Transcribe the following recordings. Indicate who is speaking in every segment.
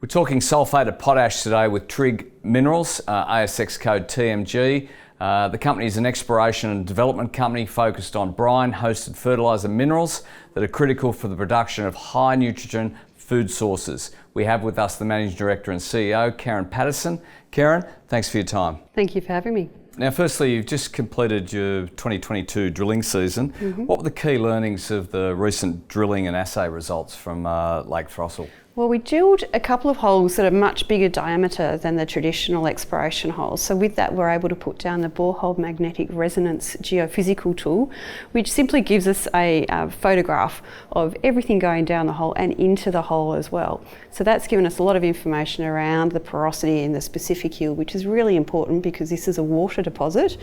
Speaker 1: We're talking sulphate of potash today with Trigg Minerals, ASX code TMG. The company is an exploration and development company focused on brine-hosted fertiliser minerals that are critical for the production of high nitrogen food sources. We have with us the Managing Director and CEO, Karen Patterson. Karen, thanks for your time.
Speaker 2: Thank you for having me.
Speaker 1: Now, firstly, you've just completed your 2022 drilling season. What were the key learnings of the recent drilling and assay results from Lake Throstle?
Speaker 2: Well, we drilled a couple of holes that are much bigger diameter than the traditional exploration holes. So with that, we're able to put down the borehole magnetic resonance geophysical tool, which simply gives us a photograph of everything going down the hole and into the hole as well. So that's given us a lot of information around the porosity in the specific yield, which is really important because this is a water deposit.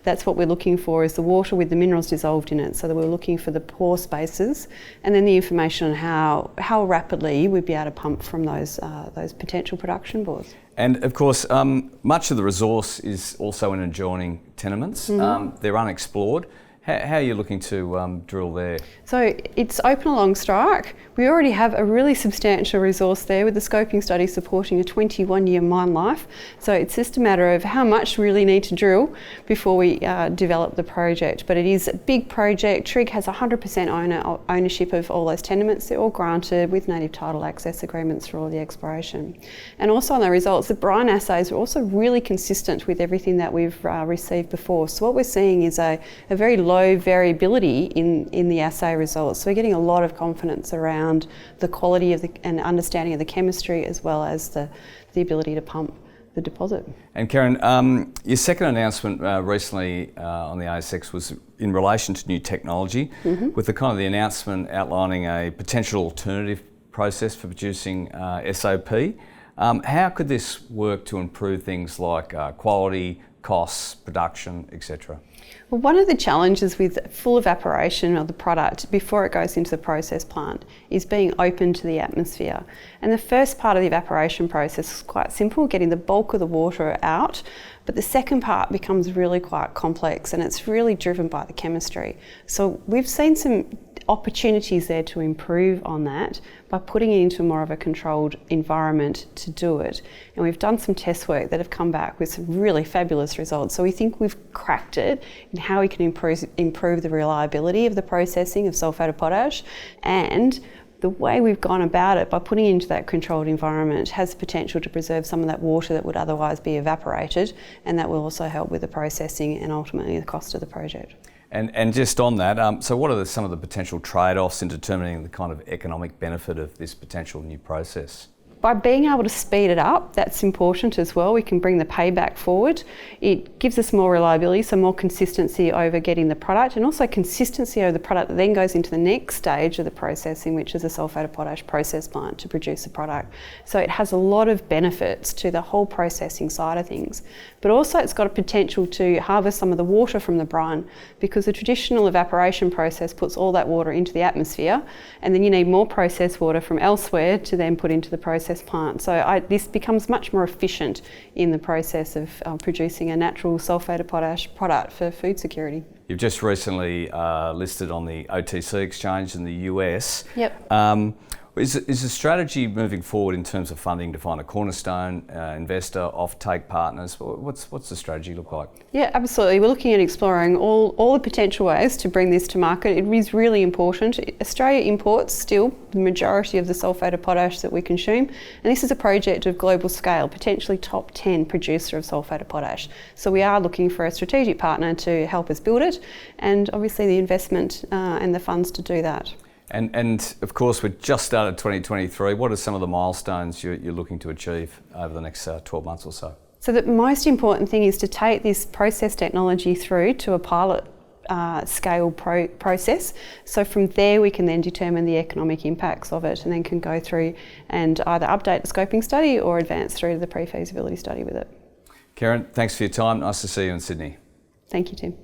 Speaker 2: That's what we're looking for, is the water with the minerals dissolved in it. So that we're looking for the pore spaces, and then the information on how rapidly we'd be able to pump from those potential production bores.
Speaker 1: And of course, much of the resource is also in adjoining tenements. They're unexplored. How are you looking to drill there?
Speaker 2: So it's open along strike. We already have a really substantial resource there with the scoping study supporting a 21-year mine life. So it's just a matter of how much we really need to drill before we develop the project. But it is a big project. Trigg has 100% ownership of all those tenements. They're all granted with native title access agreements for all the exploration. And also on the results, the brine assays are also really consistent with everything that we've received before. So what we're seeing is a very low variability in the assay results. So we're getting a lot of confidence around the quality of and understanding of the chemistry, as well as the ability to pump the deposit.
Speaker 1: And Karen, your second announcement recently on the ASX was in relation to new technology, with the announcement outlining a potential alternative process for producing SOP. How could this work to improve things like quality, costs, production, etc.?
Speaker 2: Well, one of the challenges with full evaporation of the product before it goes into the process plant is being open to the atmosphere. And the first part of the evaporation process is quite simple, getting the bulk of the water out. But the second part becomes really quite complex, and it's really driven by the chemistry. So we've seen some opportunities there to improve on that by putting it into more of a controlled environment to do it. And we've done some test work that have come back with some really fabulous results. So we think we've cracked it in how we can improve the reliability of the processing of sulphate of potash, and the way we've gone about it by putting it into that controlled environment has the potential to preserve some of that water that would otherwise be evaporated, and that will also help with the processing and ultimately the cost of the project.
Speaker 1: And just on that, so what are some of the potential trade-offs in determining the kind of economic benefit of this potential new process?
Speaker 2: By being able to speed it up, that's important as well. We can bring the payback forward. It gives us more reliability, so more consistency over getting the product, and also consistency over the product that then goes into the next stage of the processing, which is a sulphate of potash process plant to produce the product. So it has a lot of benefits to the whole processing side of things. But also it's got a potential to harvest some of the water from the brine, because the traditional evaporation process puts all that water into the atmosphere, and then you need more processed water from elsewhere to then put into the process plant. So this becomes much more efficient in the process of producing a natural sulphate of potash product for food security.
Speaker 1: You've just recently listed on the OTC exchange in the US.
Speaker 2: Yep.
Speaker 1: Is the strategy moving forward in terms of funding to find a cornerstone investor, off-take partners? What's the strategy look like?
Speaker 2: Yeah, absolutely. We're looking at exploring all the potential ways to bring this to market. It is really important. Australia imports still the majority of the sulphate of potash that we consume, and this is a project of global scale, potentially top 10 producer of sulphate of potash. So we are looking for a strategic partner to help us build it, and obviously the investment and the funds to do that.
Speaker 1: And of course, we've just started 2023. What are some of the milestones you're looking to achieve over the next 12 months or so?
Speaker 2: So the most important thing is to take this process technology through to a pilot scale process. So from there we can then determine the economic impacts of it, and then can go through and either update the scoping study or advance through to the pre-feasibility study with it.
Speaker 1: Karen, thanks for your time. Nice to see you in Sydney.
Speaker 2: Thank you, Tim.